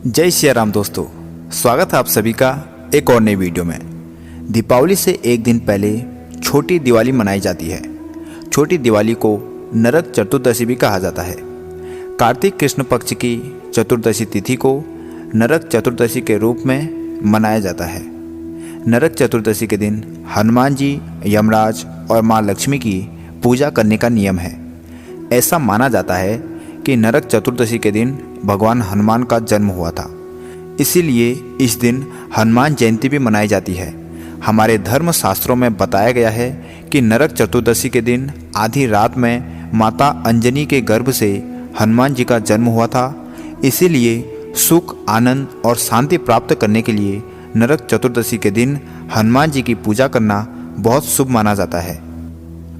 जय श्री राम दोस्तों, स्वागत है आप सभी का एक और नई वीडियो में। दीपावली से एक दिन पहले छोटी दिवाली मनाई जाती है। छोटी दिवाली को नरक चतुर्दशी भी कहा जाता है। कार्तिक कृष्ण पक्ष की चतुर्दशी तिथि को नरक चतुर्दशी के रूप में मनाया जाता है। नरक चतुर्दशी के दिन हनुमान जी, यमराज और माँ लक्ष्मी की पूजा करने का नियम है। ऐसा माना जाता है कि नरक चतुर्दशी के दिन भगवान हनुमान का जन्म हुआ था, इसीलिए इस दिन हनुमान जयंती भी मनाई जाती है। हमारे धर्म शास्त्रों में बताया गया है कि नरक चतुर्दशी के दिन आधी रात में माता अंजनी के गर्भ से हनुमान जी का जन्म हुआ था। इसीलिए सुख, आनंद और शांति प्राप्त करने के लिए नरक चतुर्दशी के दिन हनुमान जी की पूजा करना बहुत शुभ माना जाता है।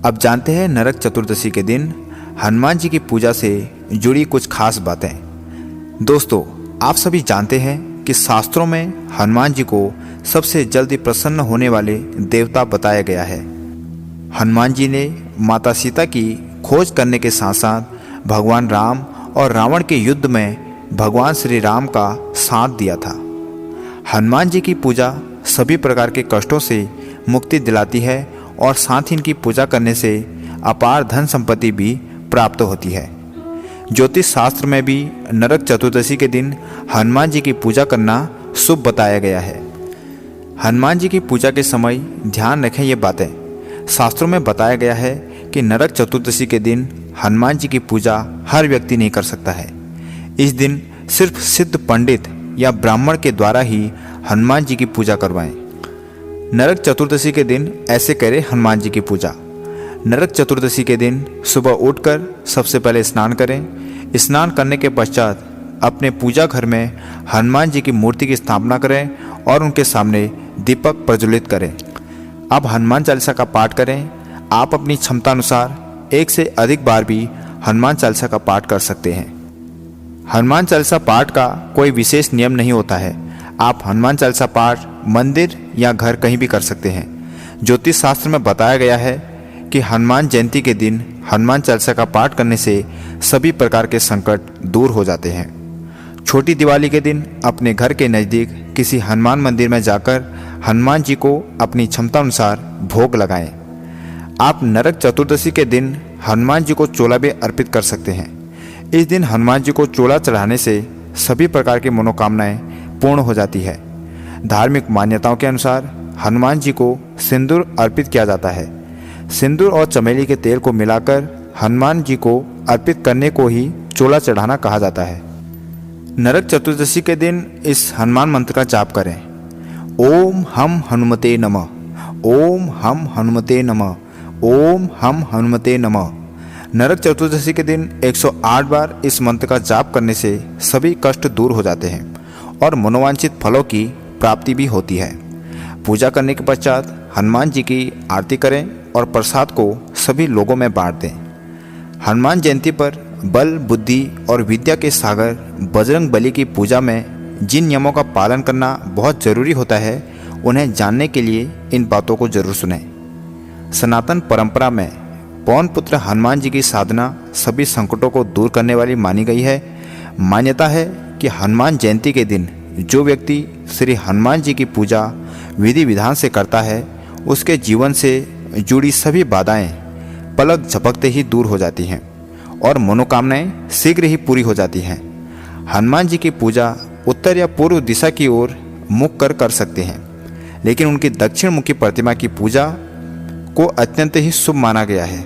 अब जानते हैं नरक चतुर्दशी के दिन हनुमान जी की पूजा से जुड़ी कुछ खास बातें। दोस्तों, आप सभी जानते हैं कि शास्त्रों में हनुमान जी को सबसे जल्दी प्रसन्न होने वाले देवता बताया गया है। हनुमान जी ने माता सीता की खोज करने के साथ साथ भगवान राम और रावण के युद्ध में भगवान श्री राम का साथ दिया था। हनुमान जी की पूजा सभी प्रकार के कष्टों से मुक्ति दिलाती है और साथ ही इनकी पूजा करने से अपार धन संपत्ति भी प्राप्त होती है। ज्योतिष शास्त्र में भी नरक चतुर्दशी के दिन हनुमान जी की पूजा करना शुभ बताया गया है। हनुमान जी की पूजा के समय ध्यान रखें ये बातें। शास्त्रों में बताया गया है कि नरक चतुर्दशी के दिन हनुमान जी की पूजा हर व्यक्ति नहीं कर सकता है। इस दिन सिर्फ सिद्ध पंडित या ब्राह्मण के द्वारा ही हनुमान जी की पूजा करवाएं। नरक चतुर्दशी के दिन ऐसे करें हनुमान जी की पूजा। नरक चतुर्दशी के दिन सुबह उठकर सबसे पहले स्नान करें। स्नान करने के पश्चात अपने पूजा घर में हनुमान जी की मूर्ति की स्थापना करें और उनके सामने दीपक प्रज्वलित करें। अब हनुमान चालीसा का पाठ करें। आप अपनी क्षमता अनुसार एक से अधिक बार भी हनुमान चालीसा का पाठ कर सकते हैं। हनुमान चालीसा पाठ का कोई विशेष नियम नहीं होता है। आप हनुमान चालीसा पाठ मंदिर या घर कहीं भी कर सकते हैं। ज्योतिष शास्त्र में बताया गया है कि हनुमान जयंती के दिन हनुमान चालीसा का पाठ करने से सभी प्रकार के संकट दूर हो जाते हैं। छोटी दिवाली के दिन अपने घर के नज़दीक किसी हनुमान मंदिर में जाकर हनुमान जी को अपनी क्षमता अनुसार भोग लगाएं। आप नरक चतुर्दशी के दिन हनुमान जी को चोला भी अर्पित कर सकते हैं। इस दिन हनुमान जी को चोला चढ़ाने से सभी प्रकार की मनोकामनाएं पूर्ण हो जाती है। धार्मिक मान्यताओं के अनुसार हनुमान जी को सिंदूर अर्पित किया जाता है। सिंदूर और चमेली के तेल को मिलाकर हनुमान जी को अर्पित करने को ही चोला चढ़ाना कहा जाता है। नरक चतुर्दशी के दिन इस हनुमान मंत्र का जाप करें। ओम हम हनुमते नमः, ओम हम हनुमते नमः, ओम हम हनुमते नमः। नरक चतुर्दशी के दिन 108 बार इस मंत्र का जाप करने से सभी कष्ट दूर हो जाते हैं और मनोवांछित फलों की प्राप्ति भी होती है। पूजा करने के पश्चात हनुमान जी की आरती करें और प्रसाद को सभी लोगों में बांट दें। हनुमान जयंती पर बल, बुद्धि और विद्या के सागर बजरंग बली की पूजा में जिन नियमों का पालन करना बहुत जरूरी होता है, उन्हें जानने के लिए इन बातों को जरूर सुनें। सनातन परंपरा में पवन पुत्र हनुमान जी की साधना सभी संकटों को दूर करने वाली मानी गई है। मान्यता है कि हनुमान जयंती के दिन जो व्यक्ति श्री हनुमान जी की पूजा विधि विधान से करता है, उसके जीवन से जुड़ी सभी बाधाएं पलक झपकते ही दूर हो जाती हैं और मनोकामनाएं शीघ्र ही पूरी हो जाती हैं। हनुमान जी की पूजा उत्तर या पूर्व दिशा की ओर मुख कर सकते हैं, लेकिन उनकी दक्षिण मुखी प्रतिमा की पूजा को अत्यंत ही शुभ माना गया है,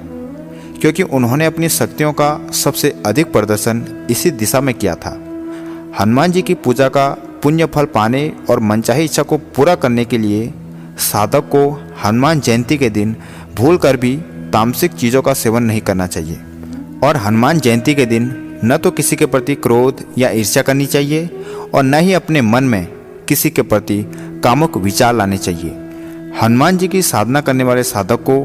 क्योंकि उन्होंने अपनी शक्तियों का सबसे अधिक प्रदर्शन इसी दिशा में किया था। हनुमान जी की पूजा का पुण्य फल पाने और मनचाही इच्छा को पूरा करने के लिए साधक को हनुमान जयंती के दिन भूलकर भी तामसिक चीज़ों का सेवन नहीं करना चाहिए और हनुमान जयंती के दिन न तो किसी के प्रति क्रोध या ईर्ष्या करनी चाहिए और न ही अपने मन में किसी के प्रति कामुक विचार लाने चाहिए। हनुमान जी की साधना करने वाले साधक को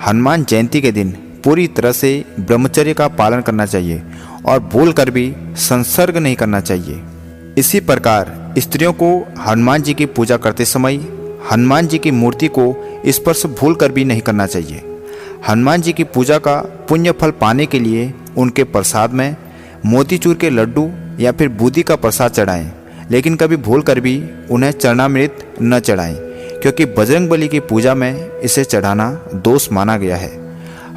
हनुमान जयंती के दिन पूरी तरह से ब्रह्मचर्य का पालन करना चाहिए और भूलकर भी संसर्ग नहीं करना चाहिए। इसी प्रकार स्त्रियों को हनुमान जी की पूजा करते समय हनुमान जी की मूर्ति को स्पर्श भूल कर भी नहीं करना चाहिए। हनुमान जी की पूजा का पुण्य फल पाने के लिए उनके प्रसाद में मोतीचूर के लड्डू या फिर बूंदी का प्रसाद चढ़ाएं। लेकिन कभी भूल कर भी उन्हें चरणामृत न चढ़ाएं, क्योंकि बजरंगबली की पूजा में इसे चढ़ाना दोष माना गया है।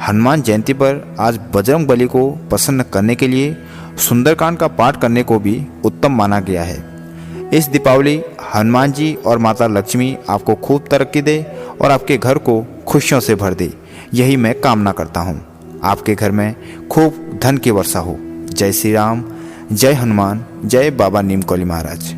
हनुमान जयंती पर आज बजरंगबली को प्रसन्न करने के लिए सुंदरकांड का पाठ करने को भी उत्तम माना गया है। इस दीपावली हनुमान जी और माता लक्ष्मी आपको खूब तरक्की दे और आपके घर को खुशियों से भर दे, यही मैं कामना करता हूँ। आपके घर में खूब धन की वर्षा हो। जय श्री राम, जय हनुमान, जय बाबा नीम कौली महाराज।